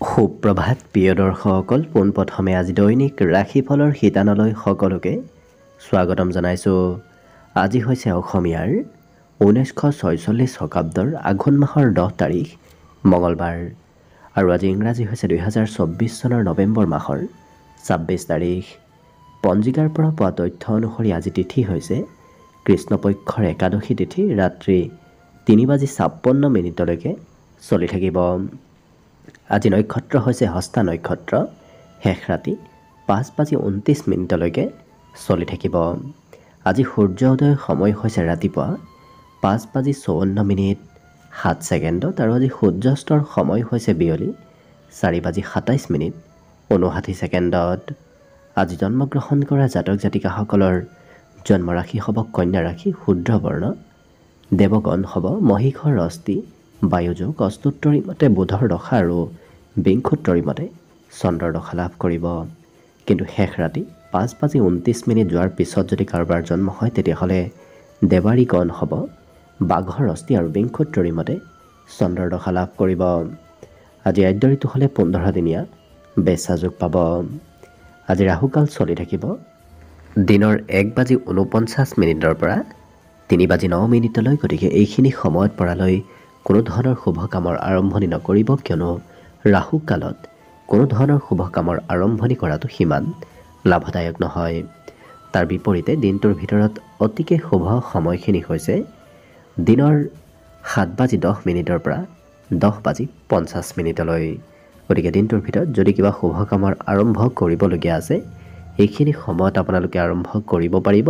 সুপ্ৰভাত প্ৰিয় দৰ্শকসকল, পোনপ্ৰথমে আজি দৈনিক ৰাশিফলৰ শিতানলৈ সকলোকে স্বাগতম জনাইছোঁ। আজি হৈছে অসমীয়াৰ 1946 শকাব্দৰ আঘোণ মাহৰ 10 তাৰিখ মঙলবাৰ আৰু আজি ইংৰাজী হৈছে 2024 চনৰ নৱেম্বৰ মাহৰ 26 তাৰিখ। পঞ্জিকাৰ পৰা পোৱা তথ্য অনুসৰি আজি তিথি হৈছে কৃষ্ণপক্ষৰ একাদশী তিথি, ৰাত্ৰি 3:56 চলি থাকিব। আজি নক্ষত্ৰ হৈছে হস্তা নক্ষত্ৰ, শেষ ৰাতি 5:29 চলি থাকিব। আজি সূৰ্য উদয়ৰ সময় হৈছে ৰাতিপুৱা 5:54:07 আৰু আজি সূৰ্যাস্তৰ সময় হৈছে বিয়লি 4:27:59। আজি জন্মগ্ৰহণ কৰা জাতক জাতিকাসকলৰ জন্মৰাশি হ'ব কন্যা ৰাশি, শুদ্ৰ বৰ্ণ, দেৱগণ হ'ব মহীশৰ অস্থি, বায়ুযোগ, অস্তুত্তৰী মতে বুধৰ দশা আৰু বিংশোত্তৰী মতে চন্দ্ৰৰ দশা লাভ কৰিব। কিন্তু শেষ ৰাতি 5:29 যোৱাৰ পিছত যদি কাৰোবাৰ জন্ম হয় তেতিয়াহ'লে দেৱাৰী গণ হ'ব বাঘৰ অস্থি আৰু বিংশোত্তৰী মতে চন্দ্ৰৰ দশা লাভ কৰিব। আজি আদ্য ঋতু হ'লে 15 দিনীয়া বেচা যোগ পাব। আজি ৰাহুকাল চলি থাকিব দিনৰ 1:49 পৰা 3:09। গতিকে এইখিনি সময়ত পৰালৈ কোনো ধৰণৰ শুভ কামৰ আৰম্ভণি নকৰিব, কিয়নো ৰাহু কালত কোনো ধৰণৰ শুভ কামৰ আৰম্ভণি কৰাটো সিমান লাভদায়ক নহয়। তাৰ বিপৰীতে দিনটোৰ ভিতৰত অতিকে শুভ সময়খিনি হৈছে দিনৰ 7:10 পৰা 10:50। গতিকে দিনটোৰ ভিতৰত যদি কিবা শুভ কামৰ আৰম্ভ কৰিবলগীয়া আছে এইখিনি সময়ত আপোনালোকে আৰম্ভ কৰিব পাৰিব।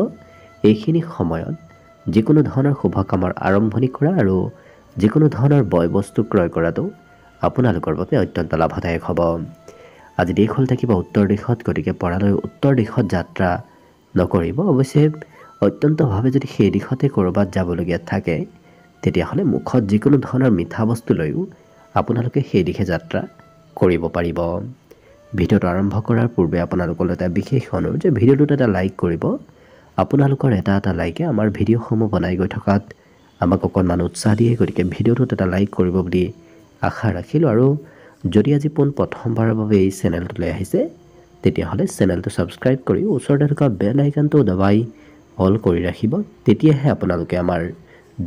এইখিনি সময়ত যিকোনো ধৰণৰ শুভ কামৰ আৰম্ভণি কৰা আৰু যিকোনো ধৰণৰ বয় বস্তু ক্ৰয় কৰাটো আপোনালোকৰ বাবে অত্যন্ত লাভদায়ক হ'ব। আজি দিশ হ'ল থাকিব উত্তৰ দিশত, গতিকে পৰালৈ উত্তৰ দিশত যাত্ৰা নকৰিব। অৱশ্যে অত্যন্তভাৱে যদি সেই দিশতে ক'ৰবাত যাবলগীয়া থাকে তেতিয়াহ'লে মুখত যিকোনো ধৰণৰ মিঠা বস্তু লৈও আপোনালোকে সেই দিশে যাত্ৰা কৰিব পাৰিব। ভিডিঅ'টো আৰম্ভ কৰাৰ পূৰ্বে আপোনালোকলৈ এটা বিশেষ অনুৰোধ যে ভিডিঅ'টোত এটা লাইক কৰিব। আপোনালোকৰ এটা লাইকে আমাৰ ভিডিঅ'সমূহ বনাই গৈ থকাত আমাক অকণমান উৎসাহ দিয়ে। গতিকে ভিডিঅ'টোত এটা লাইক কৰিব বুলি আশা ৰাখিলোঁ। আৰু যদি আজি প্ৰথমবাৰৰ বাবে এই চেনেলটোলৈ আহিছে তেতিয়াহ'লে চেনেলটো ছাবস্ক্ৰাইব কৰি ওচৰতে থকা বেল আইকনটো দবাই অল কৰি ৰাখিব। তেতিয়াহে আপোনালোকে আমাৰ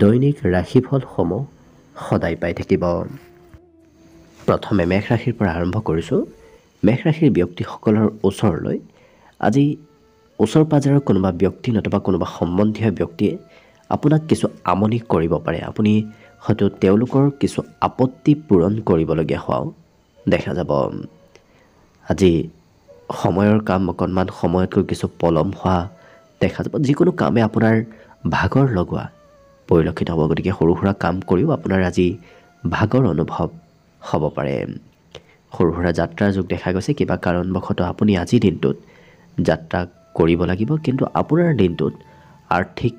দৈনিক ৰাশিফলসমূহ সদায় পাই থাকিব। প্ৰথমে মেষ ৰাশিৰ পৰা আৰম্ভ কৰিছোঁ। মেষ ৰাশিৰ ব্যক্তিসকলৰ ওচৰলৈ আজি ওচৰ পাজৰৰ কোনোবা ব্যক্তি নতুবা কোনোবা সম্বন্ধীয় ব্যক্তিয়ে আপোনাক কিছু আমনি কৰিব পাৰে। আপুনি হয়তো তেওঁলোকৰ কিছু আপত্তি পূৰণ কৰিবলগীয়া হোৱাও দেখা যাব। আজি সময়ৰ কাম অকণমান সময়তকৈ কিছু পলম হোৱা দেখা যাব। যিকোনো কামে আপোনাৰ ভাগৰ লগোৱা পৰিলক্ষিত হ'ব। গতিকে সৰু সুৰা কাম কৰিও আপোনাৰ আজি ভাগৰ অনুভৱ হ'ব পাৰে। সৰু সুৰা যাত্ৰাৰ যোগ দেখা গৈছে। কিবা কাৰণবশতঃ আপুনি আজিৰ দিনটোত যাত্ৰা কৰিব লাগিব, কিন্তু আপোনাৰ দিনটোত আৰ্থিক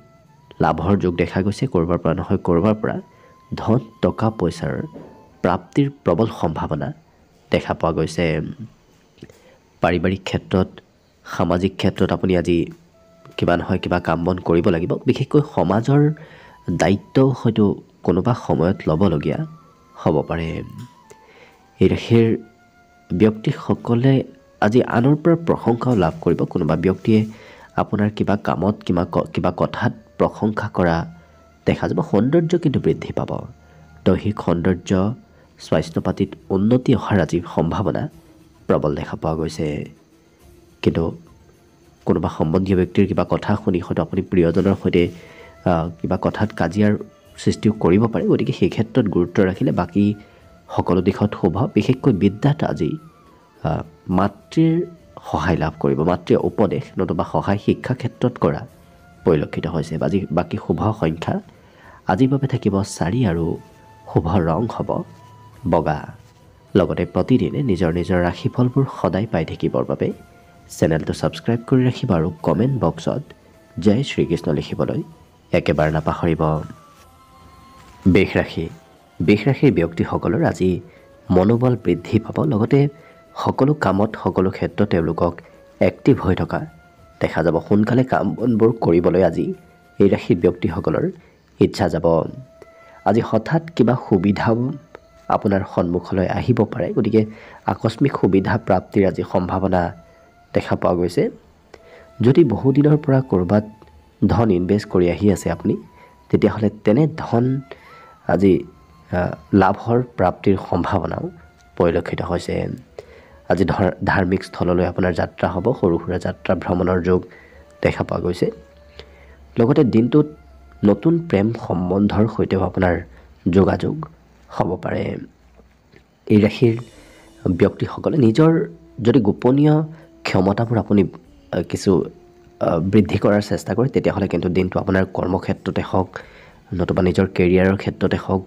লাভৰ যোগ দেখা গৈছে। ক'ৰবাৰ পৰা নহয় ক'ৰবাৰ পৰা ধন টকা পইচাৰ প্ৰাপ্তিৰ প্ৰবল সম্ভাৱনা দেখা পোৱা গৈছে। পাৰিবাৰিক ক্ষেত্ৰত, সামাজিক ক্ষেত্ৰত আপুনি আজি কিবা নহয় কিবা কাম বন কৰিব লাগিব। বিশেষকৈ সমাজৰ দায়িত্ব হয়তো কোনোবা সময়ত ল'বলগীয়া হ'ব পাৰে। এই ৰাশিৰ ব্যক্তিসকলে আজি আনৰ পৰা প্ৰশংসাও লাভ কৰিব। কোনোবা ব্যক্তিয়ে আপোনাৰ কিবা কামত কিবা কথাত প্ৰশংসা কৰা দেখা যাব। সৌন্দৰ্য কিন্তু বৃদ্ধি পাব। দৈহিক সৌন্দৰ্য, স্বাস্থ্য পাতিত উন্নতি অহাৰ আজি সম্ভাৱনা প্ৰবল দেখা পোৱা গৈছে। কিন্তু কোনোবা সম্বন্ধীয় ব্যক্তিৰ কিবা কথা শুনি হয়তো আপুনি প্ৰিয়জনৰ সৈতে কিবা কথাত কাজিয়াৰ সৃষ্টিও কৰিব পাৰে। গতিকে সেই ক্ষেত্ৰত গুৰুত্ব ৰাখিলে বাকী সকলো দিশত শুভ। বিশেষকৈ বিদ্যাত আজি মাতৃৰ সহায় লাভ কৰিব। মাতৃৰ উপদেশ নতুবা সহায় শিক্ষা ক্ষেত্ৰত কৰা পৰিলক্ষিত হৈছে। বাকী শুভ সংখ্যা আজিৰ বাবে থাকিব 4 আৰু শুভ ৰং হ'ব বগা। লগতে প্ৰতিদিনে নিজৰ ৰাশিফলবোৰ সদায় পাই থাকিবৰ বাবে চেনেলটো ছাবস্ক্ৰাইব কৰি ৰাখিব আৰু কমেণ্ট বক্সত জয় শ্ৰীকৃষ্ণ লিখিবলৈ একেবাৰে নাপাহৰিব। বৃষ ৰাশিৰ ব্যক্তিসকলৰ আজি মনোবল বৃদ্ধি পাব। লগতে সকলো কামত সকলো ক্ষেত্ৰত তেওঁলোকক এক্টিভ হৈ থকা দেখা যাব। সোনকালে কাম বনবোৰ কৰিবলৈ আজি এই ৰাশিৰ ব্যক্তিসকলৰ ইচ্ছা যাব। আজি হঠাৎ কিবা সুবিধাও আপোনাৰ সন্মুখলৈ আহিব পাৰে। গতিকে আকস্মিক সুবিধা প্ৰাপ্তিৰ আজি সম্ভাৱনা দেখা পোৱা গৈছে। যদি বহুদিনৰ পৰা ক'ৰবাত ধন ইনভেষ্ট কৰি আহি আছে আপুনি, তেতিয়াহ'লে তেনে ধন আজি লাভৰ প্ৰাপ্তিৰ সম্ভাৱনাও পৰিলক্ষিত হৈছে। আজি ধাৰ্মিক স্থললৈ আপোনাৰ যাত্ৰা হ'ব, সৰু সুৰা যাত্ৰা ভ্ৰমণৰ যোগ দেখা পোৱা গৈছে। লগতে দিনটোত নতুন প্ৰেম সম্বন্ধৰ সৈতেও আপোনাৰ যোগাযোগ হ'ব পাৰে। এই ৰাশিৰ ব্যক্তিসকলে নিজৰ যদি গোপনীয় ক্ষমতাবোৰ আপুনি কিছু বৃদ্ধি কৰাৰ চেষ্টা কৰে, তেতিয়াহ'লে কিন্তু দিনটো আপোনাৰ কৰ্মক্ষেত্ৰতে হওক, নতুবা নিজৰ কেৰিয়াৰৰ ক্ষেত্ৰতে হওক,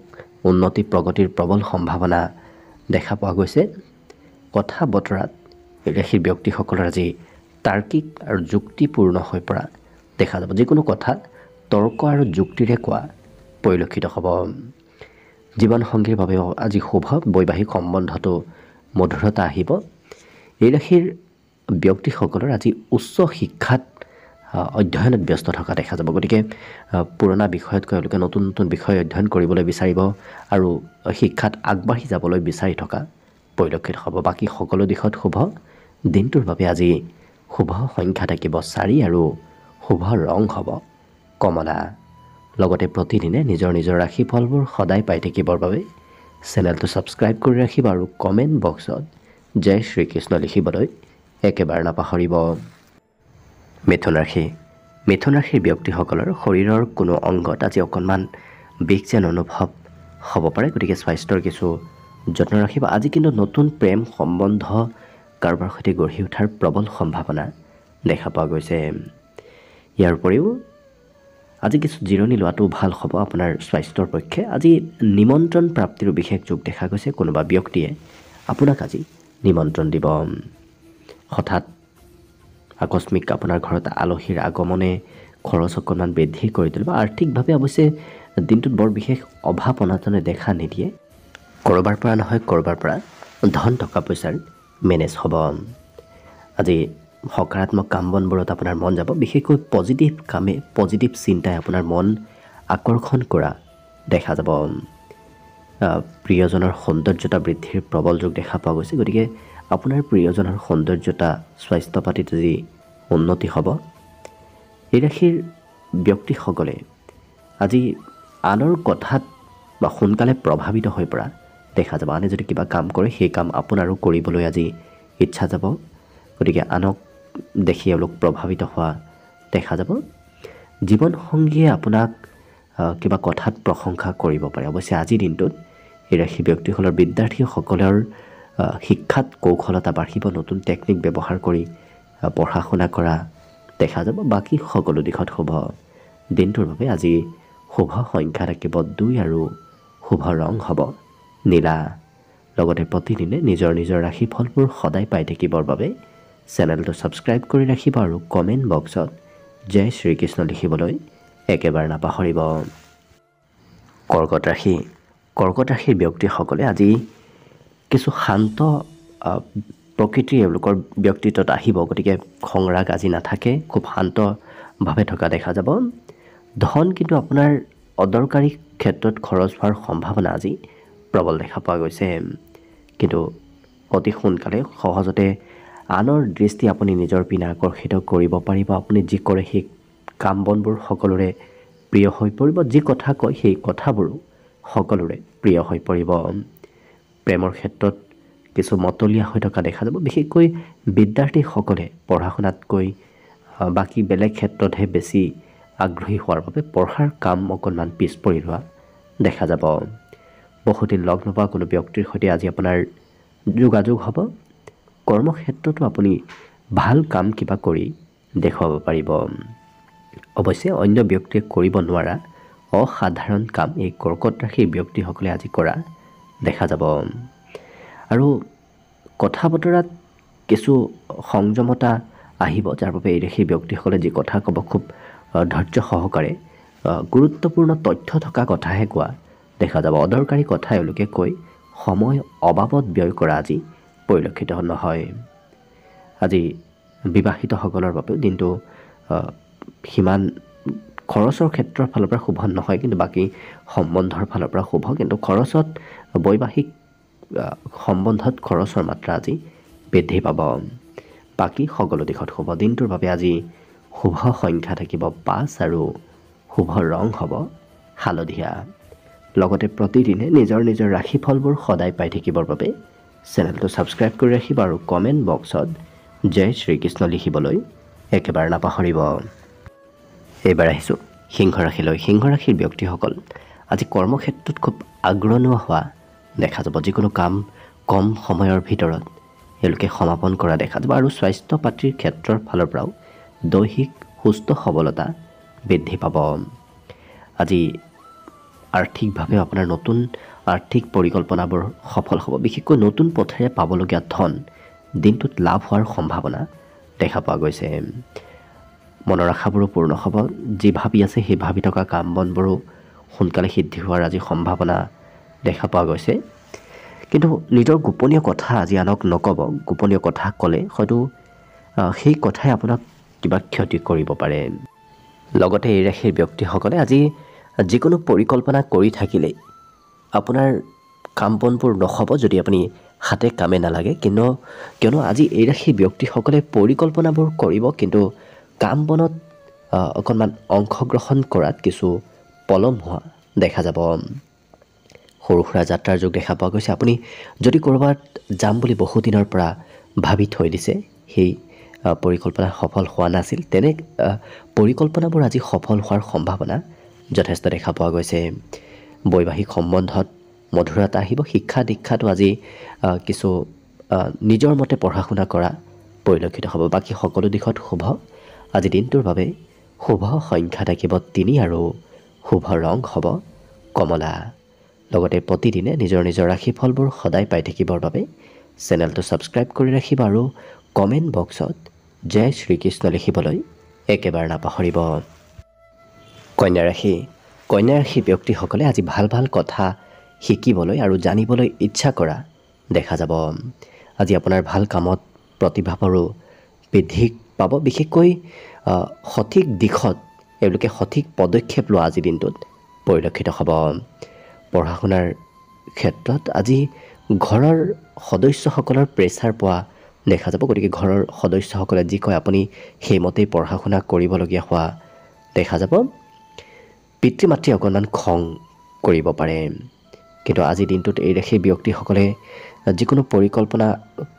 উন্নতি প্ৰগতিৰ প্ৰবল সম্ভাৱনা দেখা পোৱা গৈছে। কথা বতৰাত এই ৰাশিৰ ব্যক্তিসকলৰ আজি তাৰ্কিক আৰু যুক্তিপূৰ্ণ হৈ পৰা দেখা যাব। যিকোনো কথা তৰ্ক আৰু যুক্তিৰে কোৱা পৰিলক্ষিত হ'ব। জীৱনসংগীৰ বাবেও আজি শুভ, বৈবাহিক সম্বন্ধতো মধুৰতা আহিব। এই ৰাশিৰ ব্যক্তিসকলৰ আজি উচ্চ শিক্ষাত অধ্যয়নত ব্যস্ত থকা দেখা যাব। গতিকে পুৰণা বিষয়তকৈ তেওঁলোকে নতুন নতুন বিষয় অধ্যয়ন কৰিবলৈ বিচাৰিব আৰু শিক্ষাত আগবাঢ়ি যাবলৈ বিচাৰি থকা পৰিলক্ষিত হ'ব। বাকী সকলো দিশত শুভ। দিনটোৰ বাবে আজি শুভ সংখ্যা থাকিব 4 আৰু শুভ ৰং হ'ব কমলা। লগতে প্ৰতিদিনে নিজৰ নিজৰ ৰাশিফলবোৰ সদায় পাই থাকিবৰ বাবে চেনেলটো ছাবস্ক্ৰাইব কৰি ৰাখিব আৰু কমেণ্ট বক্সত জয় শ্ৰীকৃষ্ণ লিখিবলৈ একেবাৰে নাপাহৰিব। মিথুন ৰাশি। মিথুন ৰাশিৰ ব্যক্তিসকলৰ শৰীৰৰ কোনো অংগত আজি অকণমান বিষ যেন অনুভৱ হ'ব পাৰে। গতিকে স্বাস্থ্যৰ কিছু যত্ন ৰাখিব। আজি কিন্তু নতুন প্ৰেম সম্বন্ধ কাৰোবাৰ সৈতে গঢ়ি উঠাৰ প্ৰবল সম্ভাৱনা দেখা পোৱা গৈছে। ইয়াৰ উপৰিও আজি কিছু জিৰণি লোৱাটো ভাল হ'ব আপোনাৰ স্বাস্থ্যৰ পক্ষে। আজি নিমন্ত্ৰণ প্ৰাপ্তিৰো বিশেষ যোগ দেখা গৈছে। কোনোবা ব্যক্তিয়ে আপোনাক আজি নিমন্ত্ৰণ দিব। হঠাৎ আকস্মিক আপোনাৰ ঘৰত আলহীৰ আগমনে খৰচ অকণমান বৃদ্ধি কৰি তুলিব। আৰ্থিকভাৱে অৱশ্যে দিনটোত বৰ বিশেষ অভাৱ অনাটনে দেখা নিদিয়ে। ক'ৰবাৰ পৰা নহয় ক'ৰবাৰ পৰা ধন টকা পইচাৰ মেনেজ হ'ব। আজি সকাৰাত্মক কাম বনবোৰত আপোনাৰ মন যাব। বিশেষকৈ পজিটিভ কামে, পজিটিভ চিন্তাই আপোনাৰ মন আকৰ্ষণ কৰা দেখা যাব। প্ৰিয়জনৰ সৌন্দৰ্যতা বৃদ্ধিৰ প্ৰবল যোগ দেখা পোৱা গৈছে। গতিকে আপোনাৰ প্ৰিয়জনৰ সৌন্দৰ্যতা, স্বাস্থ্য পাতিত যি উন্নতি হ'ব। এই ৰাশিৰ ব্যক্তিসকলে আজি আনৰ কথাত বা সোনকালে প্ৰভাৱিত হৈ পৰা দেখা যাব। আনে যদি কিবা কাম কৰে, সেই কাম আপোনাৰো কৰিবলৈ আজি ইচ্ছা যাব। গতিকে আনক দেখি এওঁলোক প্ৰভাৱিত হোৱা দেখা যাব। জীৱনসংগীয়ে আপোনাক কিবা কথাত প্ৰশংসা কৰিব পাৰে। অৱশ্যে আজিৰ দিনটোত এই ৰাশি ব্যক্তিসকলৰ বিদ্যাৰ্থীসকলৰ শিক্ষাত কৌশলতা বাঢ়িব। নতুন টেকনিক ব্যৱহাৰ কৰি পঢ়া শুনা কৰা দেখা যাব। বাকী সকলো দিশত শুভ। দিনটোৰ বাবে আজি শুভ সংখ্যা থাকিব 2 আৰু শুভ ৰং হ'ব নীলা। লগতে প্ৰতিদিনে নিজৰ নিজৰ ৰাশিফলবোৰ সদায় পাই থাকিবৰ বাবে চেনেলটো ছাবস্ক্ৰাইব কৰি ৰাখিব আৰু কমেণ্ট বক্সত জয় শ্ৰীকৃষ্ণ লিখিবলৈ একেবাৰে নাপাহৰিব। কৰ্কট ৰাশি। কৰ্কট ৰাশিৰ ব্যক্তিসকলে আজি কিছু শান্ত প্ৰকৃতিৰ এওঁলোকৰ ব্যক্তিত্বত আহিব। গতিকে খং ৰাগ আজি নাথাকে, খুব শান্তভাৱে থকা দেখা যাব। ধন কিন্তু আপোনাৰ অদৰকাৰী ক্ষেত্ৰত খৰচ হোৱাৰ সম্ভাৱনা আজি প্ৰবল দেখা পোৱা গৈছে। কিন্তু অতি সোনকালে সহজতে আনৰ দৃষ্টি আপুনি নিজৰ পিনে আকৰ্ষিত কৰিব পাৰিব। আপুনি যি কৰে সেই কাম বনবোৰ সকলোৰে প্ৰিয় হৈ পৰিব। যি কথা কয় সেই কথাবোৰো সকলোৰে প্ৰিয় হৈ পৰিব। প্ৰেমৰ ক্ষেত্ৰত কিছু মতলীয়া হৈ থকা দেখা যাব। বিশেষকৈ বিদ্যাৰ্থীসকলে পঢ়া শুনাতকৈ বাকী বেলেগ ক্ষেত্ৰতহে বেছি আগ্ৰহী হোৱাৰ বাবে পঢ়াৰ কাম অকণমান পিছ পৰি ৰোৱা দেখা যাব। বহুদিন লগ নোপোৱা কোনো ব্যক্তিৰ সৈতে আজি আপোনাৰ যোগাযোগ হ'ব। কৰ্মক্ষেত্ৰতো আপুনি ভাল কাম কিবা কৰি দেখুৱাব পাৰিব। অৱশ্যে অন্য ব্যক্তিয়ে কৰিব নোৱাৰা অসাধাৰণ কাম এই কৰ্কট ৰাশিৰ ব্যক্তিসকলে আজি কৰা দেখা যাব। আৰু কথা বতৰাত কিছু সংযমতা আহিব, যাৰ বাবে এই ৰাশিৰ ব্যক্তিসকলে যি কথা ক'ব খুব ধৈৰ্য সহকাৰে গুৰুত্বপূৰ্ণ তথ্য থকা কথাহে কোৱা দেখা যাব। অদৰকাৰী কথা এওঁলোকে কৈ সময় অবাবত ব্যয় কৰা আজি পৰিলক্ষিত নহয়। আজি বিবাহিতসকলৰ বাবেও দিনটো সিমান খৰচৰ ক্ষেত্ৰৰ ফালৰ পৰা শুভ নহয়, কিন্তু বাকী সম্বন্ধৰ ফালৰ পৰা শুভ। কিন্তু খৰচত বৈবাহিক সম্বন্ধত খৰচৰ মাত্ৰা আজি বৃদ্ধি পাব। বাকী সকলো দিশত শুভ। দিনটোৰ বাবে আজি শুভ সংখ্যা থাকিব 5 আৰু শুভ ৰং হ'ব হালধীয়া। লগতে প্ৰতিদিনে নিজৰ নিজৰ ৰাশিফলবোৰ সদায় পাই থাকিবৰ বাবে চেনেলটো ছাবস্ক্ৰাইব কৰি ৰাখিব আৰু কমেণ্ট বক্সত জয় শ্ৰীকৃষ্ণ লিখিবলৈ একেবাৰে নাপাহৰিব। এইবাৰ আহিছোঁ সিংহ ৰাশিলৈ। সিংহ ৰাশিৰ ব্যক্তিসকল আজি কৰ্মক্ষেত্ৰত খুব আগ্ৰহ হোৱা দেখা যাব। যিকোনো কাম কম সময়ৰ ভিতৰত এওঁলোকে সমাপন কৰা দেখা যাব আৰু স্বাস্থ্য পাতিৰ ক্ষেত্ৰৰ ফালৰ পৰাও দৈহিক সুস্থ সবলতা বৃদ্ধি পাব। আজি আৰ্থিকভাৱে আপোনাৰ নতুন আৰ্থিক পৰিকল্পনাবোৰ সফল হ'ব। বিশেষকৈ নতুন পথেৰে পাবলগীয়া ধন দিনটোত লাভ হোৱাৰ সম্ভাৱনা দেখা পোৱা গৈছে। মনৰ আশাবোৰো পূৰ্ণ হ'ব। যি ভাবি আছে সেই ভাবি থকা কাম বনবোৰো সোনকালে সিদ্ধি হোৱাৰ আজি সম্ভাৱনা দেখা পোৱা গৈছে। কিন্তু নিজৰ গোপনীয় কথা আজি আনক নক'ব। গোপনীয় কথা ক'লে হয়তো সেই কথাই আপোনাক কিবা ক্ষতি কৰিব পাৰে। লগতে এই ৰাশিৰ ব্যক্তিসকলে আজি যিকোনো পৰিকল্পনা কৰি থাকিলেই আপোনাৰ কাম বনবোৰ নহ'ব যদি আপুনি হাতে কামে নালাগে। কিয়নো আজি এই ৰাশিৰ ব্যক্তিসকলে পৰিকল্পনাবোৰ কৰিব, কিন্তু কাম বনত অকণমান অংশগ্ৰহণ কৰাত কিছু পলম হোৱা দেখা যাব। সৰু সুৰা যাত্ৰাৰ যোগ দেখা পোৱা গৈছে। আপুনি যদি ক'ৰবাত যাম বুলি বহুদিনৰ পৰা ভাবি থৈ দিছে, সেই পৰিকল্পনা সফল হোৱা নাছিল, তেনে পৰিকল্পনাবোৰ আজি সফল হোৱাৰ সম্ভাৱনা যথেষ্ট দেখা পোৱা গৈছে। বৈবাহিক সম্বন্ধত মধুৰতা আহিব। শিক্ষা দীক্ষাটো আজি কিছু নিজৰ মতে পঢ়া শুনা কৰা পৰিলক্ষিত হ'ব। বাকী সকলো দিশত শুভ। আজি দিনটোৰ বাবে শুভ সংখ্যা থাকিব 3 আৰু শুভ ৰং হ'ব কমলা। লগতে প্ৰতিদিনে নিজৰ নিজৰ ৰাশিফলবোৰ সদায় পাই থাকিবৰ বাবে চেনেলটো ছাবস্ক্ৰাইব কৰি ৰাখিব আৰু কমেণ্ট বক্সত জয় শ্ৰীকৃষ্ণ লিখিবলৈ একেবাৰে নাপাহৰিব। কন্যা ৰাশি। কন্যা ৰাশিৰ ব্যক্তিসকলে আজি ভাল ভাল কথা শিকিবলৈ আৰু জানিবলৈ ইচ্ছা কৰা দেখা যাব। আজি আপোনাৰ ভাল কামত প্ৰতিভাবোৰো বৃদ্ধি পাব। বিশেষকৈ সঠিক দিশত এওঁলোকে সঠিক পদক্ষেপ লোৱা আজি দিনটোত পৰিলক্ষিত হ'ব। পঢ়া শুনাৰ ক্ষেত্ৰত আজি ঘৰৰ সদস্যসকলৰ প্ৰেছাৰ পোৱা দেখা যাব। গতিকে ঘৰৰ সদস্যসকলে যি কয় আপুনি সেইমতেই পঢ়া শুনা কৰিবলগীয়া হোৱা দেখা যাব। পিতৃ মাতৃয়ে অকণমান খং কৰিব পাৰে। কিন্তু আজিৰ দিনটোত এই ৰাশিৰ ব্যক্তিসকলে যিকোনো পৰিকল্পনা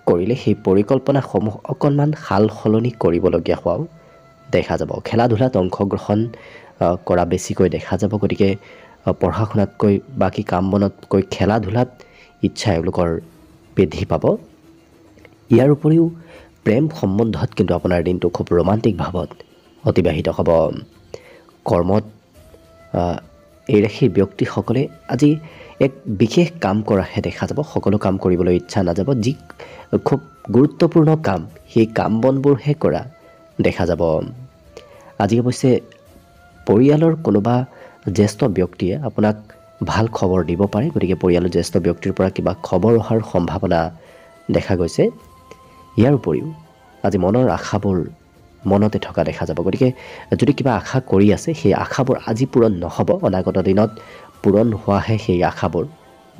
কৰিলে সেই পৰিকল্পনাসমূহ অকণমান সাল সলনি কৰিবলগীয়া হোৱাও দেখা যাব। খেলা ধূলাত অংশগ্ৰহণ কৰা বেছিকৈ দেখা যাব। গতিকে পঢ়া শুনাতকৈ বাকী কাম বনতকৈ খেলা ধূলাত ইচ্ছা এওঁলোকৰ বৃদ্ধি পাব। ইয়াৰ উপৰিও প্ৰেম সম্বন্ধত কিন্তু আপোনাৰ দিনটো খুব ৰোমান্টিক ভাৱত অতিবাহিত হ'ব। কৰ্মত এই ৰাশিৰ ব্যক্তিসকলে আজি এক বিশেষ কাম কৰাহে দেখা যাব। সকলো কাম কৰিবলৈ ইচ্ছা নাযাব। যি খুব গুৰুত্বপূৰ্ণ কাম সেই কাম বনবোৰহে কৰা দেখা যাব। আজি অৱশ্যে পৰিয়ালৰ কোনোবা জ্যেষ্ঠ ব্যক্তিয়ে আপোনাক ভাল খবৰ দিব পাৰে। গতিকে পৰিয়ালৰ জ্যেষ্ঠ ব্যক্তিৰ পৰা কিবা খবৰ অহাৰ সম্ভাৱনা দেখা গৈছে। ইয়াৰ উপৰিও আজি মনৰ আশাবোৰ মনতে থকা দেখা যাব। গতিকে যদি কিবা আশা কৰি আছে সেই আশাবোৰ আজি পূৰণ নহ'ব, অনাগত দিনত পূৰণ হোৱাহে সেই আশাবোৰ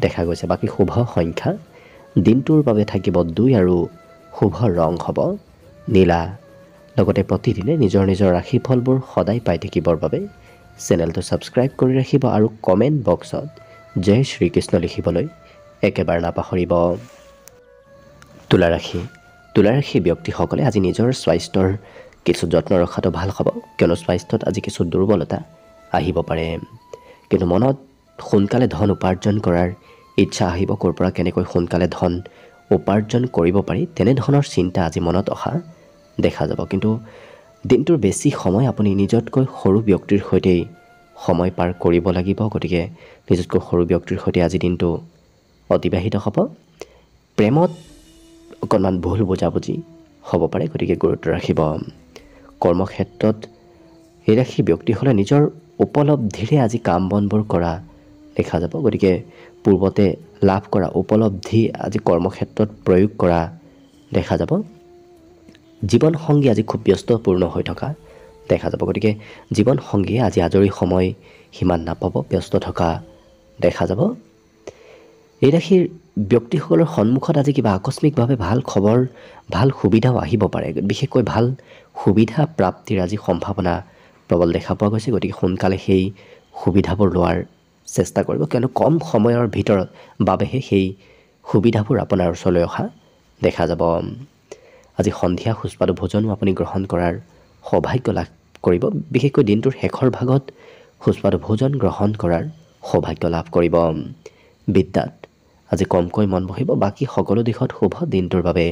দেখা গৈছে। বাকী শুভ সংখ্যা দিনটোৰ বাবে থাকিব 2 আৰু শুভ ৰং হ'ব নীলা। লগতে প্ৰতিদিনে নিজৰ নিজৰ ৰাশিফলবোৰ সদায় পাই থাকিবৰ বাবে চেনেলটো ছাবস্ক্ৰাইব কৰি ৰাখিব আৰু কমেণ্ট বক্সত জয় শ্ৰীকৃষ্ণ লিখিবলৈ একেবাৰে নাপাহৰিব। তুলা ৰাশি। তুলা ৰাশিৰ ব্যক্তিসকলে আজি নিজৰ স্বাস্থ্যৰ কিছু যত্ন ৰখাটো ভাল হ'ব। কিয়নো স্বাস্থ্যত আজি কিছু দুৰ্বলতা আহিব পাৰে। কিন্তু মনত সোনকালে ধন উপাৰ্জন কৰাৰ ইচ্ছা আহিব। ক'ৰ পৰা কেনেকৈ সোনকালে ধন উপাৰ্জন কৰিব পাৰি তেনেধৰণৰ চিন্তা আজি মনত অহা দেখা যাব। কিন্তু দিনটোৰ বেছি সময় আপুনি নিজতকৈ সৰু ব্যক্তিৰ সৈতেই সময় পাৰ কৰিব লাগিব। গতিকে নিজতকৈ সৰু ব্যক্তিৰ সৈতে আজি দিনটো অতিবাহিত হ'ব। প্ৰেমত অকণমান ভুল বুজাবুজি হ'ব পাৰে। গতিকে গুৰুত্ব ৰাখিব। কৰ্মক্ষেত্ৰত এই ৰাশি ব্যক্তিসকলে নিজৰ উপলব্ধিৰে আজি কাম বনবোৰ কৰা দেখা যাব। গতিকে পূৰ্বতে লাভ কৰা উপলব্ধি আজি কৰ্মক্ষেত্ৰত প্ৰয়োগ কৰা দেখা যাব। জীৱনসংগী আজি খুব ব্যস্তপূৰ্ণ হৈ থকা দেখা যাব। গতিকে জীৱন সংগীয়ে আজি আজৰি সময় সিমান নাপাব, ব্যস্ত থকা দেখা যাব। এই ৰাশিৰ ব্যক্তিসকলৰ সন্মুখত আজি কিবা আকস্মিকভাৱে ভাল খবৰ, ভাল সুবিধাও আহিব পাৰে। বিশেষকৈ ভাল সুবিধা প্ৰাপ্তিৰ আজি সম্ভাৱনা প্ৰবল দেখা পোৱা গৈছে। গতিকে সোনকালে সেই সুবিধাবোৰ লোৱাৰ চেষ্টা কৰিব, কিয়নো কম সময়ৰ ভিতৰত বাবেহে সেই সুবিধাবোৰ আপোনাৰ ওচৰলৈ অহা দেখা যাব। আজি সন্ধিয়া সুস্বাদু ভোজনো আপুনি গ্ৰহণ কৰাৰ সৌভাগ্য লাভ কৰিব। বিশেষকৈ দিনটোৰ শেষৰ ভাগত সুস্বাদু ভোজন গ্ৰহণ কৰাৰ সৌভাগ্য লাভ কৰিব। বিদ্যাত আজি কমকৈ মন বহিব, বাকী সকলো দিশত শুভ। দিনটোৰ বাবে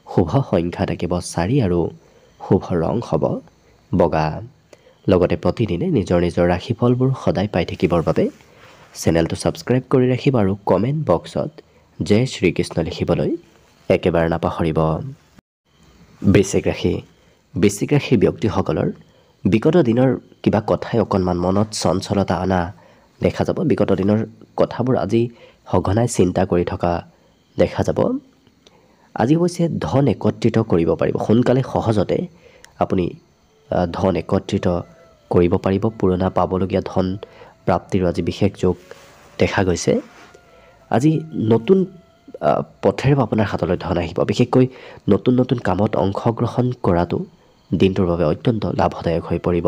শুভ সংখ্যা থাকিব 4 আৰু শুভ ৰং হ'ব বগা। লগতে প্ৰতিদিনে নিজৰ নিজৰ ৰাশিফলবোৰ সদায় পাই থাকিবৰ বাবে চেনেলটো ছাবস্ক্ৰাইব কৰি ৰাখিব আৰু কমেণ্ট বক্সত জয় শ্ৰীকৃষ্ণ লিখিবলৈ একেবাৰে নাপাহৰিব। বৃশ্চিক ৰাশি। বৃশ্চিক ৰাশিৰ ব্যক্তিসকলৰ বিগত দিনৰ কিবা কথাই অকণমান মনত চঞ্চলতা অনা দেখা যাব। বিগত দিনৰ কথাবোৰ আজি সঘনাই চিন্তা কৰি থকা দেখা যাব। আজি অৱশ্যে ধন একত্ৰিত কৰিব পাৰিব, সোনকালে সহজতে আপুনি ধন একত্ৰিত কৰিব পাৰিব। পুৰণা পাবলগীয়া ধন প্ৰাপ্তিৰ আজি বিশেষ যোগ দেখা গৈছে। আজি নতুন পথেৰে আপোনাৰ হাতলৈ ধন আহিব। বিশেষকৈ নতুন নতুন কামত অংশগ্ৰহণ কৰাটো দিনটোৰ বাবে অত্যন্ত লাভদায়ক হৈ পৰিব।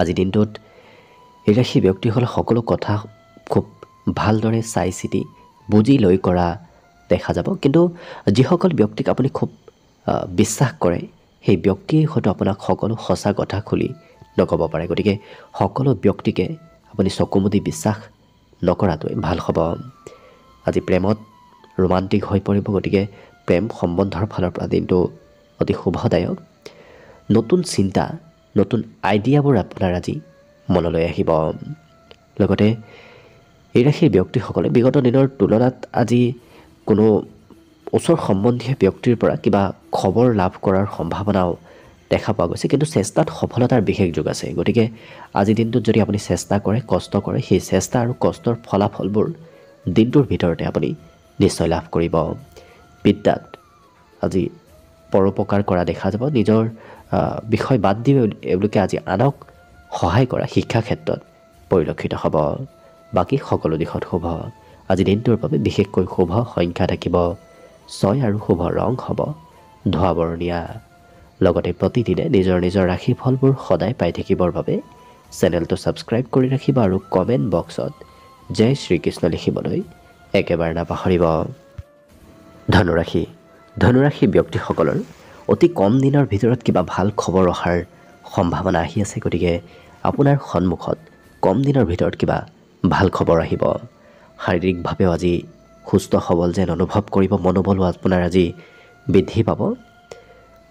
আজি দিনটোত এই ৰাশি ব্যক্তিসকলে সকলো কথা খুব ভালদৰে চাই চিতি বুজি লৈ কৰা দেখা যাব। কিন্তু যিসকল ব্যক্তিক আপুনি খুব বিশ্বাস কৰে, সেই ব্যক্তিয়ে হয়তো আপোনাক সকলো সঁচা কথা খুলি নক'ব পাৰে। গতিকে সকলো ব্যক্তিকে আপুনি চকুমুদি বিশ্বাস নকৰাটোৱে ভাল হ'ব। আজি প্ৰেমত ৰোমান্টিক হৈ পৰিব। গতিকে প্ৰেম সম্বন্ধৰ ফালৰ পৰা দিনটো অতি শুভদায়ক। নতুন চিন্তা, নতুন আইডিয়াবোৰ আপোনাৰ আজি মনলৈ আহিব। লগতে এই ৰাশিৰ ব্যক্তিসকলে বিগত দিনৰ তুলনাত আজি কোনো ওচৰ সম্বন্ধীয় ব্যক্তিৰ পৰা কিবা খবৰ লাভ কৰাৰ সম্ভাৱনাও দেখা পোৱা গৈছে, কিন্তু চেষ্টাত সফলতাৰ বিশেষ যোগ আছে। গতিকে আজি দিনটোত যদি আপুনি চেষ্টা কৰে, কষ্ট কৰে, সেই চেষ্টা আৰু কষ্টৰ ফলাফলবোৰ দিনটোৰ ভিতৰতে আপুনি নিশ্চয় লাভ কৰিব। বিদ্যাত আজি পৰোপকাৰ কৰা দেখা যাব। নিজৰ বিষয় বাদ দি এওঁলোকে আজি আনক সহায় কৰা শিক্ষা ক্ষেত্ৰত পৰিলক্ষিত হ'ব। বাকী সকলো দিশত শুভ। আজি দিনটোৰ বাবে বিশেষকৈ শুভ সংখ্যা থাকিব 6 আৰু শুভ ৰং হ'ব ধোঁৱা বৰণীয়া। লগতে প্ৰতিদিনে নিজৰ নিজৰ ৰাশিফলবোৰ সদায় পাই থাকিবৰ বাবে চেনেলটো ছাবস্ক্ৰাইব কৰি ৰাখিব আৰু কমেণ্ট বক্সত জয় শ্ৰীকৃষ্ণ লিখিবলৈ একেবাৰে নাপাহৰিব। ধনুৰাশি। ধনুৰাশি ব্যক্তিসকলৰ অতি কম দিনৰ ভিতৰত কিবা ভাল খবৰ অহাৰ সম্ভাৱনা আহি আছে। গতিকে আপোনাৰ সন্মুখত কম দিনৰ ভিতৰত কিবা ভাল খবৰ আহিব। শাৰীৰিকভাৱেও আজি সুস্থ সবল যেন অনুভৱ কৰিব, মনোবলো আপোনাৰ আজি বৃদ্ধি পাব।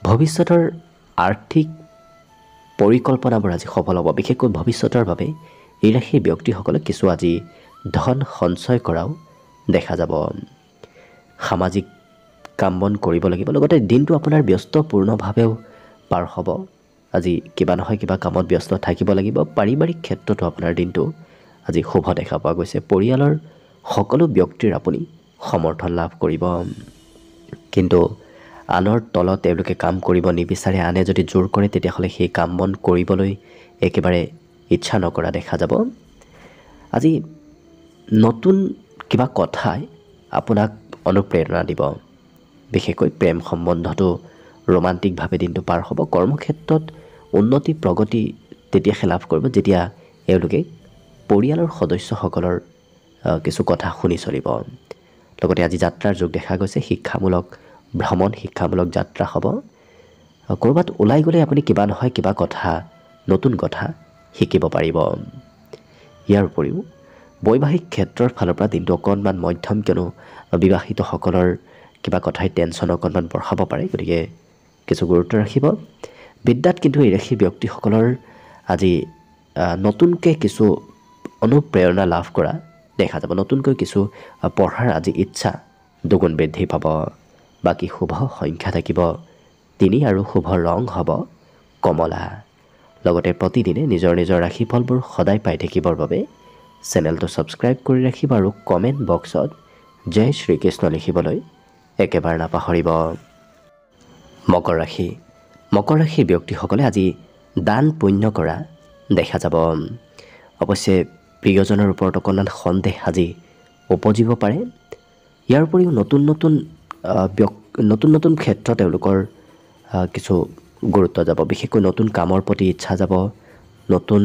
ভৱিষ্যতৰ আৰ্থিক পৰিকল্পনাবোৰ আজি সফল হ'ব। বিশেষকৈ ভৱিষ্যতৰ বাবে এই ৰাশিৰ ব্যক্তিসকলে কিছু আজি ধন সঞ্চয় কৰাও দেখা যাব। সামাজিক কাম বন কৰিব লাগিব। লগতে দিনটো আপোনাৰ ব্যস্তপূৰ্ণভাৱেও পাৰ হ'ব। আজি কিবা নহয় কিবা কামত ব্যস্ত থাকিব লাগিব। পাৰিবাৰিক ক্ষেত্ৰতো আপোনাৰ দিনটো আজি শুভ দেখা পোৱা গৈছে। পৰিয়ালৰ সকলো ব্যক্তিৰ আপুনি সমৰ্থন লাভ কৰিব। কিন্তু আনৰ তলত তেওঁলোকে কাম কৰিব নিবিচাৰে, আনে যদি জোৰ কৰে তেতিয়াহ'লে সেই কাম বন কৰিবলৈ একেবাৰে ইচ্ছা নকৰা দেখা যাব। আজি নতুন কিবা কথাই আপোনাক অনুপ্ৰেৰণা দিব। বিশেষকৈ প্ৰেম সম্বন্ধটো ৰোমান্টিকভাৱে দিনটো পাৰ হ'ব। কৰ্মক্ষেত্ৰত উন্নতি প্ৰগতি তেতিয়াহে লাভ কৰিব যেতিয়া এওঁলোকে পৰিয়ালৰ সদস্যসকলৰ কিছু কথা শুনি চলিব। লগতে আজি যাত্ৰাৰ যোগ দেখা গৈছে। শিক্ষামূলক ভ্ৰমণ, শিক্ষামূলক যাত্ৰা হ'ব। ক'ৰবাত ওলাই গ'লে আপুনি কিবা নহয় কিবা কথা, নতুন কথা শিকিব পাৰিব। ইয়াৰ উপৰিও বৈবাহিক ক্ষেত্ৰৰ ফালৰ পৰা দিনটো অকণমান মধ্যম, কিয়নো বিবাহিতসকলৰ কিবা কথাই টেনশ্যন অকণমান বঢ়াব পাৰে। গতিকে কিছু গুৰুত্ব ৰাখিব। বিদ্যাত কিন্তু এই ৰাশি ব্যক্তিসকলৰ আজি নতুনকৈ কিছু অনুপ্ৰেৰণা লাভ কৰা দেখা যাব। নতুনকৈ কিছু পঢ়াৰ আজি ইচ্ছা দুগুণ বৃদ্ধি পাব। বাকী শুভ সংখ্যা থাকিব 3 আৰু শুভ ৰং হ'ব কমলা। লগতে প্ৰতিদিনে নিজৰ নিজৰ ৰাশিফলবোৰ সদায় পাই থাকিবৰ বাবে চেনেলটো ছাবস্ক্ৰাইব কৰি ৰাখিব আৰু কমেণ্ট বক্সত জয় শ্ৰীকৃষ্ণ লিখিবলৈ একেবাৰে নাপাহৰিব। মকৰ ৰাশি। মকৰ ৰাশিৰ ব্যক্তিসকলে আজি দান পুণ্য কৰা দেখা যাব। অৱশ্যে প্ৰিয়জনৰ ওপৰত অকণমান সন্দেহ আজি উপজিব পাৰে। ইয়াৰ উপৰিও নতুন নতুন ক্ষেত্ৰত তেওঁলোকৰ কিছু গুৰুত্ব যাব, বিশেষকৈ নতুন কামৰ প্ৰতি ইচ্ছা যাব, নতুন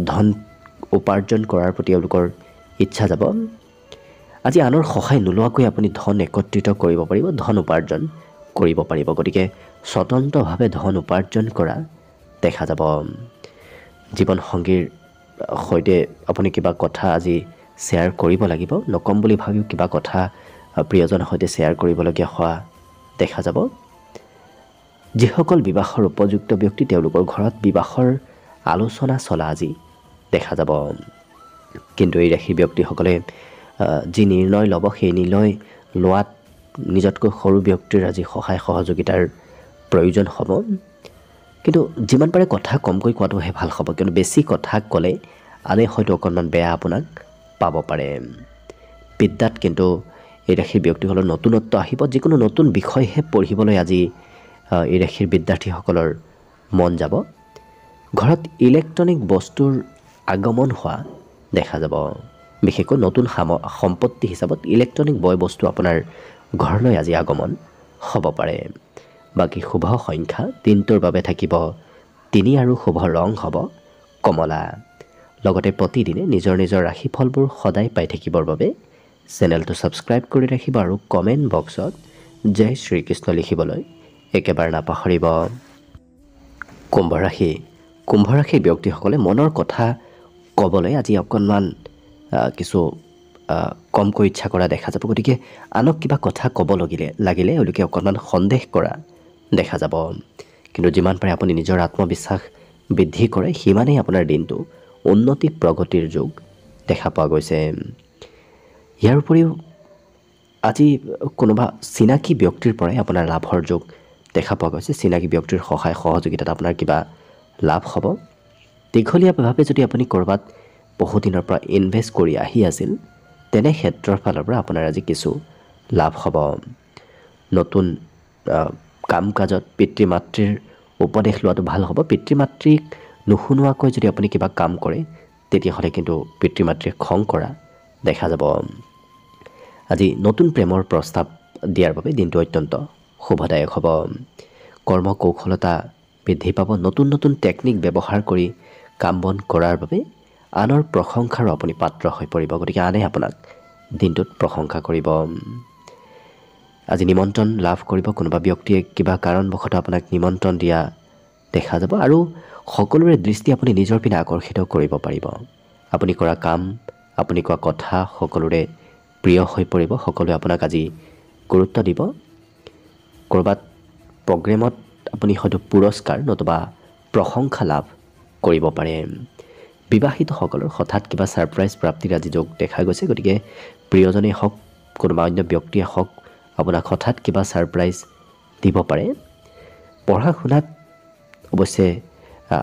ধন উপাৰ্জন কৰাৰ প্ৰতি তেওঁলোকৰ ইচ্ছা যাব। আজি আনৰ সহায় নোলোৱাকৈ আপুনি ধন একত্ৰিত কৰিব পাৰিব, ধন উপাৰ্জন কৰিব পাৰিব। গতিকে স্বতন্ত্ৰভাৱে ধন উপাৰ্জন কৰা দেখা যাব। জীৱনসংগীৰ সৈতে আপুনি কিবা কথা আজি শ্বেয়াৰ কৰিব লাগিব, নকম বুলি ভাবিও কিবা কথা প্ৰিয়জনৰ সৈতে শ্বেয়াৰ কৰিবলগীয়া হোৱা দেখা যাব। যিসকল বিবাহৰ উপযুক্ত ব্যক্তি তেওঁলোকৰ ঘৰত বিবাহৰ আলোচনা চলা আজি দেখা যাব। কিন্তু এই ৰাশিৰ ব্যক্তিসকলে যি নিৰ্ণয় ল'ব সেই নিৰ্ণয় লোৱাত নিজতকৈ সৰু ব্যক্তিৰ আজি সহায় সহযোগিতাৰ প্ৰয়োজন হ'ব। কিন্তু যিমান পাৰে কথা কমকৈ কোৱাটোহে ভাল হ'ব, কিয়নো বেছি কথা ক'লে আনে হয়তো অকণমান বেয়া আপোনাক পাব পাৰে। বিদ্যাত কিন্তু এই ৰাশিৰ ব্যক্তিসকলৰ নতুনত্ব আহিব, যিকোনো নতুন বিষয়হে পঢ়িবলৈ আজি এই ৰাশিৰ বিদ্যাৰ্থীসকলৰ মন যাব। ঘৰত ইলেক্ট্ৰনিক বস্তুৰ আগমন হোৱা দেখা যাব। বিশেষকৈ নতুন সম্পত্তি হিচাপত ইলেক্ট্ৰনিক বয় বস্তু আপোনাৰ ঘৰলৈ আজি আগমন হ'ব পাৰে। বাকী শুভ সংখ্যা দিনটোৰ বাবে থাকিব 3 আৰু শুভ ৰং হ'ব কমলা। লগতে প্ৰতিদিনে নিজৰ নিজৰ ৰাশিফলবোৰ সদায় পাই থাকিবৰ বাবে চেনেলটো ছাবস্ক্ৰাইব কৰি ৰাখিব আৰু কমেণ্ট বক্সত জয় শ্ৰীকৃষ্ণ লিখিবলৈ একেবাৰে নাপাহৰিব। কুম্ভ ৰাশিৰ ব্যক্তিসকলে মনৰ কথা ক'বলৈ আজি অকণমান কিছু কমকৈ ইচ্ছা কৰা দেখা যাব। গতিকে আনক কিবা কথা ক'ব লাগিলে এওঁলোকে অকণমান সন্দেহ কৰা দেখা যাব। কিন্তু যিমান পাৰে আপুনি নিজৰ আত্মবিশ্বাস বৃদ্ধি কৰে সিমানেই আপোনাৰ দিনটো উন্নতি প্ৰগতিৰ যুগ দেখা পোৱা গৈছে। ইয়াৰ উপৰিও আজি কোনোবা চিনাকি ব্যক্তিৰ পৰাই আপোনাৰ লাভৰ যুগ দেখা পোৱা গৈছে। চিনাকি ব্যক্তিৰ সহায় সহযোগিতাত আপোনাৰ কিবা লাভ হ'ব। দীঘলীয়াভাৱে যদি আপুনি ক'ৰবাত বহুদিনৰ পৰা ইনভেষ্ট কৰি আহি আছিল তেনে ক্ষেত্ৰৰ ফালৰ পৰা আপোনাৰ আজি কিছু লাভ হ'ব। নতুন কাম কাজত পিতৃ মাতৃৰ উপদেশ লোৱাটো ভাল হ'ব। পিতৃ মাতৃক নুশুনোৱাকৈ যদি আপুনি কিবা কাম কৰে তেতিয়াহ'লে কিন্তু পিতৃ মাতৃয়ে খং কৰা দেখা যাব। আজি নতুন প্ৰেমৰ প্ৰস্তাৱ দিয়াৰ বাবে দিনটো অত্যন্ত শুভদায়ক হ'ব। কৰ্ম কৌশলতা বৃদ্ধি পাব। নতুন নতুন টেকনিক ব্যৱহাৰ কৰি কাম বন কৰাৰ বাবে আনৰ প্ৰশংসাৰো আপুনি পাত্ৰ হৈ পৰিব। গতিকে আনে আপোনাক দিনটোত প্ৰশংসা কৰিব। আজি নিমন্ত্ৰণ লাভ কৰিব। কোনোবা ব্যক্তিয়ে কিবা কাৰণবশতঃ আপোনাক নিমন্ত্ৰণ দিয়া দেখা যাব আৰু সকলোৰে দৃষ্টি আপুনি নিজৰ পিনে আকৰ্ষিত কৰিব পাৰিব। আপুনি কৰা কাম, আপুনি কোৱা কথা সকলোৰে প্ৰিয় হৈ পৰিব। সকলোৱে আপোনাক আজি গুৰুত্ব দিব। ক'ৰবাত প্ৰগ্ৰেমত আপুনি হয়তো পুৰস্কাৰ নতুবা প্ৰশংসা লাভ কৰিব পাৰে। বিবাহিতসকলৰ হঠাৎ কিবা ছাৰপ্ৰাইজ প্ৰাপ্তিৰ আজি যোগ দেখা গৈছে। গতিকে প্ৰিয়জনেই হওক কোনোবা অন্য ব্যক্তিয়ে হওক আপোনাক হঠাৎ কিবা ছাৰপ্ৰাইজ দিব পাৰে। পঢ়া শুনাত অৱশ্যে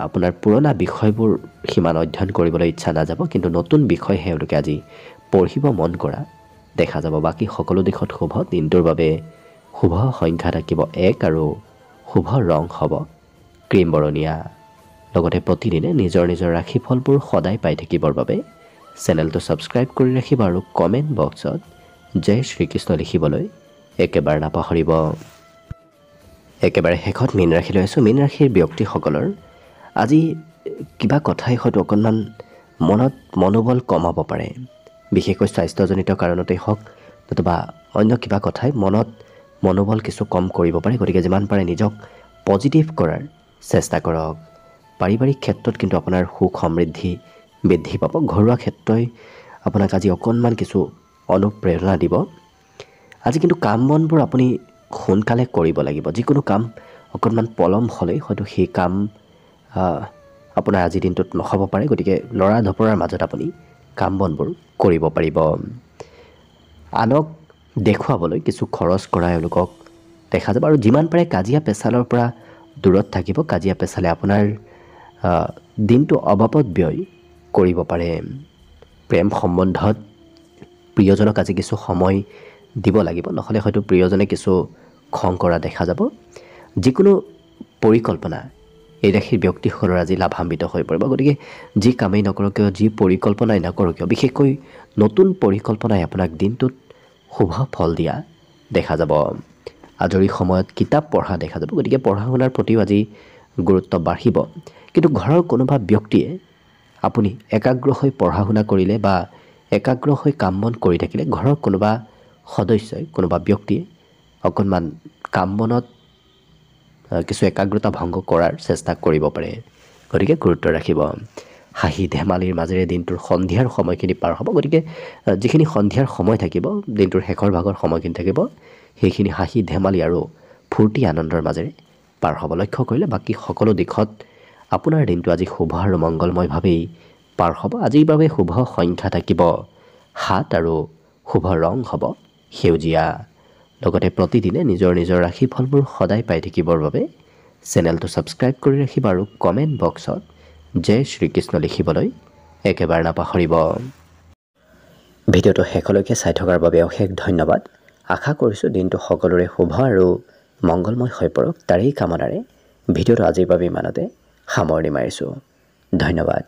আপোনাৰ পুৰণা বিষয়বোৰ সিমান অধ্যয়ন কৰিবলৈ ইচ্ছা নাযাব, কিন্তু নতুন বিষয়হে এওঁলোকে আজি পঢ়িব মন কৰা দেখা যাব। বাকী সকলো দিশত শুভ। দিনটোৰ বাবে শুভ সংখ্যা থাকিব 1 আৰু শুভ ৰং হ'ব ক্ৰীম বৰণীয়া। লগতে প্ৰতিদিনে নিজৰ নিজৰ ৰাশিফলবোৰ সদায় পাই থাকিবৰ বাবে চেনেলটো ছাবস্ক্ৰাইব কৰি ৰাখিব আৰু কমেণ্ট বক্সত জয় শ্ৰীকৃষ্ণ লিখিবলৈ একেবাৰে নাপাহৰিব। একেবাৰে শেষত মীন ৰাশি লৈ আছোঁ। মীন ৰাশিৰ ব্যক্তিসকলৰ আজি কিবা কথাই হয়তো অকণমান মনত মনোবল কমাব পাৰে। বিশেষকৈ স্বাস্থ্যজনিত কাৰণতেই হওক নতুবা অন্য কিবা কথাই মনত মনোবল কিছু কম কৰিব পাৰে। গতিকে যিমান পাৰে নিজক পজিটিভ কৰাৰ চেষ্টা কৰক। পাৰিবাৰিক ক্ষেত্ৰত কিন্তু আপোনাৰ সুখ সমৃদ্ধি বৃদ্ধি পাব। ঘৰুৱা ক্ষেত্ৰই আপোনাক আজি অকণমান কিছু অনুপ্ৰেৰণা দিব। আজি কিন্তু কাম বনবোৰ আপুনি সোনকালে কৰিব লাগিব। যিকোনো কাম অকণমান পলম হ'লেই হয়তো সেই কাম আপোনাৰ আজিৰ দিনটোত নহ'ব পাৰে। গতিকে লৰা ধপৰাৰ মাজত আপুনি কাম বনবোৰ কৰিব পাৰিব। আনক দেখুৱাবলৈ কিছু খৰচ কৰা এওঁলোকক দেখা যাব আৰু যিমান পাৰে কাজিয়া পেচালৰ পৰা দূৰত থাকিব। কাজিয়া পেচালে আপোনাৰ দিনটো অবাবত ব্যয় কৰিব পাৰে। প্ৰেম সম্বন্ধত প্ৰিয়জনক আজি কিছু সময় দিব লাগিব, নহ'লে হয়তো প্ৰিয়জনে কিছু খং কৰা দেখা যাব। যিকোনো পৰিকল্পনা এই ৰাশিৰ ব্যক্তিসকলৰ আজি লাভান্বিত হৈ পৰিব। গতিকে যি কামেই নকৰক কিয়, যি পৰিকল্পনাই নকৰক কিয়, বিশেষকৈ নতুন পৰিকল্পনাই আপোনাক দিনটোত শুভ ফল দিয়া দেখা যাব। আজৰি সময়ত কিতাপ পঢ়া দেখা যাব। গতিকে পঢ়া শুনাৰ প্ৰতিও আজি গুৰুত্ব বাঢ়িব। কিন্তু ঘৰৰ কোনোবা ব্যক্তিয়ে আপুনি একাগ্ৰ হৈ পঢ়া শুনা কৰিলে বা একাগ্ৰ হৈ কাম বন কৰি থাকিলে ঘৰৰ কোনোবা সদস্যই, কোনোবা ব্যক্তিয়ে অকণমান কাম বনত কিছু একাগ্ৰতা ভংগ কৰাৰ চেষ্টা কৰিব পাৰে। গতিকে গুৰুত্ব ৰাখিব। হাঁহি ধেমালিৰ মাজেৰে দিনটোৰ সন্ধিয়াৰ সময়খিনি পাৰ হ'ব। গতিকে যিখিনি সন্ধিয়াৰ সময় থাকিব, দিনটোৰ শেষৰ ভাগৰ সময়খিনি থাকিব, সেইখিনি হাঁহি ধেমালি আৰু ফূৰ্তি আনন্দৰ মাজেৰে পাৰ হ'ব। লক্ষ্য কৰিলে বাকী সকলো দিশত আপোনাৰ দিনটো আজি শুভ আৰু মংগলময়ভাৱেই পাৰ হ'ব। আজিৰ বাবে শুভ সংখ্যা থাকিব 7 আৰু শুভ ৰং হ'ব সেউজীয়া। লগতে প্ৰতিদিনে নিজৰ নিজৰ ৰাশিফলবোৰ সদায় পাই থাকিবৰ বাবে চেনেলটো ছাবস্ক্ৰাইব কৰি ৰাখিব আৰু কমেণ্ট বক্সত জয় শ্ৰীকৃষ্ণ লিখিবলৈ একেবাৰে নাপাহৰিব। ভিডিঅ'টো শেষলৈকে চাই থকাৰ বাবে অশেষ ধন্যবাদ। আশা কৰিছোঁ দিনটো সকলোৰে শুভ আৰু মংগলময় হৈ পৰক। তাৰেই কামনাৰে ভিডিঅ'টো আজিৰ বাবে ইমানতে সামৰণি মাৰিছোঁ। ধন্যবাদ।